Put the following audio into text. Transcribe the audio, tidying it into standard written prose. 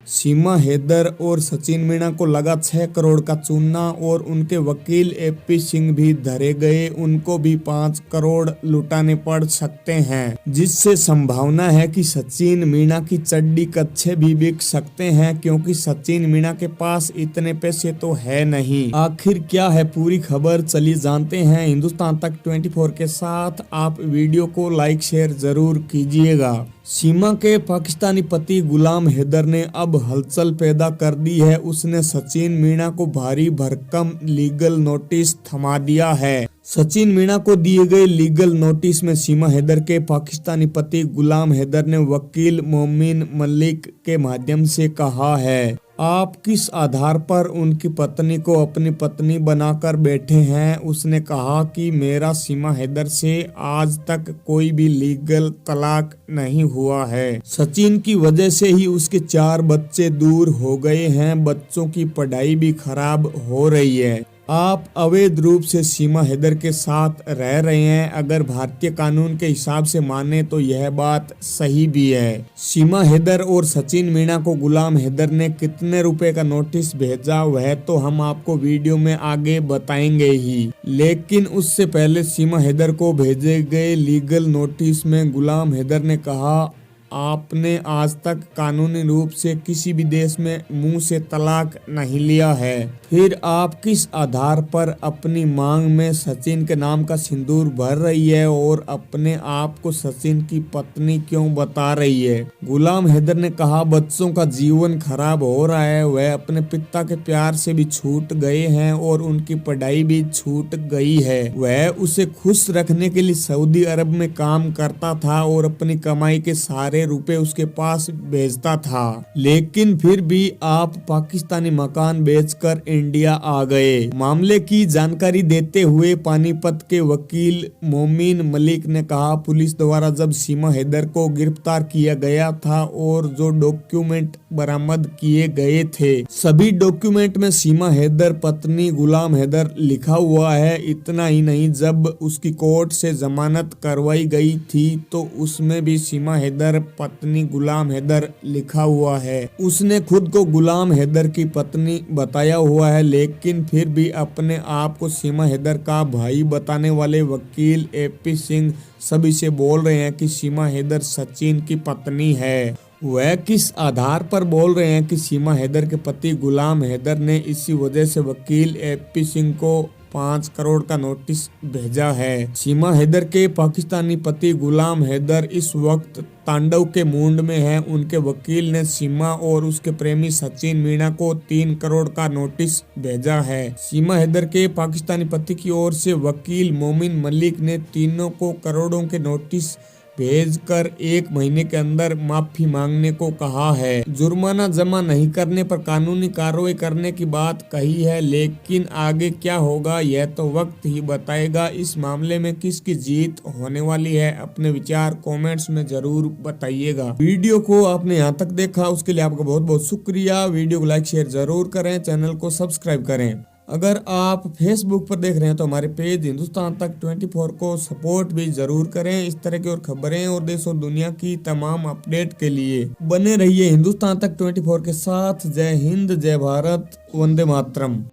सीमा हैदर और सचिन मीणा को लगा 6 करोड़ का चूना और उनके वकील एपी सिंह भी धरे गए। उनको भी 5 करोड़ लुटाने पड़ सकते हैं, जिससे संभावना है कि सचिन मीणा की चड्डी कच्छे भी बिक सकते हैं, क्योंकि सचिन मीणा के पास इतने पैसे तो है नहीं। आखिर क्या है पूरी खबर, चलिए जानते हैं हिंदुस्तान तक 24 के साथ। आप वीडियो को लाइक शेयर जरूर कीजिएगा। सीमा के पाकिस्तानी पति गुलाम हैदर ने अब हलचल पैदा कर दी है। उसने सचिन मीणा को भारी भरकम लीगल नोटिस थमा दिया है। सचिन मीणा को दिए गए लीगल नोटिस में सीमा हैदर के पाकिस्तानी पति गुलाम हैदर ने वकील मोमिन मलिक के माध्यम से कहा है, आप किस आधार पर उनकी पत्नी को अपनी पत्नी बनाकर बैठे हैं। उसने कहा कि मेरा सीमा हैदर से आज तक कोई भी लीगल तलाक नहीं हुआ है। सचिन की वजह से ही उसके 4 बच्चे दूर हो गए हैं। बच्चों की पढ़ाई भी खराब हो रही है। आप अवैध रूप से सीमा हैदर के साथ रह रहे हैं। अगर भारतीय कानून के हिसाब से माने तो यह बात सही भी है। सीमा हैदर और सचिन मीणा को गुलाम हैदर ने कितने रुपए का नोटिस भेजा वह तो हम आपको वीडियो में आगे बताएंगे ही, लेकिन उससे पहले सीमा हैदर को भेजे गए लीगल नोटिस में गुलाम हैदर ने कहा, आपने आज तक कानूनी रूप से किसी भी देश में मुंह से तलाक नहीं लिया है, फिर आप किस आधार पर अपनी मांग में सचिन के नाम का सिंदूर भर रही है और अपने आप को सचिन की पत्नी क्यों बता रही है। गुलाम हैदर ने कहा, बच्चों का जीवन खराब हो रहा है, वह अपने पिता के प्यार से भी छूट गए हैं और उनकी पढ़ाई भी छूट गई है। वह उसे खुश रखने के लिए सऊदी अरब में काम करता था और अपनी कमाई के सारे रुपए उसके पास भेजता था, लेकिन फिर भी आप पाकिस्तानी मकान बेचकर इंडिया आ गए। मामले की जानकारी देते हुए पानीपत के वकील मोमिन मलिक ने कहा, पुलिस द्वारा जब सीमा हैदर को गिरफ्तार किया गया था और जो डॉक्यूमेंट बरामद किए गए थे, सभी डॉक्यूमेंट में सीमा हैदर पत्नी गुलाम हैदर लिखा हुआ है। इतना ही नहीं, जब उसकी कोर्ट से जमानत करवाई गई थी तो उसमें भी सीमा हैदर पत्नी गुलाम हैदर लिखा हुआ है। उसने खुद को गुलाम हैदर की पत्नी बताया हुआ है, लेकिन फिर भी अपने आप को सीमा हैदर का भाई बताने वाले वकील एपी सिंह सभी से बोल रहे हैं कि सीमा हैदर सचिन की पत्नी है। वह किस आधार पर बोल रहे हैं कि सीमा हैदर के पति गुलाम हैदर ने इसी वजह से वकील एपी सिंह को 5 करोड़ का नोटिस भेजा है। सीमा हैदर के पाकिस्तानी पति गुलाम हैदर इस वक्त तांडव के मूड में है। उनके वकील ने सीमा और उसके प्रेमी सचिन मीणा को 3 करोड़ का नोटिस भेजा है। सीमा हैदर के पाकिस्तानी पति की ओर से वकील मोमिन मलिक ने तीनों को करोड़ों के नोटिस भेजकर 1 महीने के अंदर माफी मांगने को कहा है। जुर्माना जमा नहीं करने पर कानूनी कार्रवाई करने की बात कही है, लेकिन आगे क्या होगा यह तो वक्त ही बताएगा। इस मामले में किसकी जीत होने वाली है, अपने विचार कमेंट्स में जरूर बताइएगा। वीडियो को आपने यहाँ तक देखा उसके लिए आपका बहुत बहुत शुक्रिया। वीडियो को लाइक शेयर जरूर करें, चैनल को सब्सक्राइब करें। अगर आप फेसबुक पर देख रहे हैं तो हमारे पेज हिंदुस्तान तक 24 को सपोर्ट भी जरूर करें। इस तरह की और खबरें और देश और दुनिया की तमाम अपडेट के लिए बने रहिए हिंदुस्तान तक 24 के साथ। जय हिंद, जय भारत, वंदे मातरम।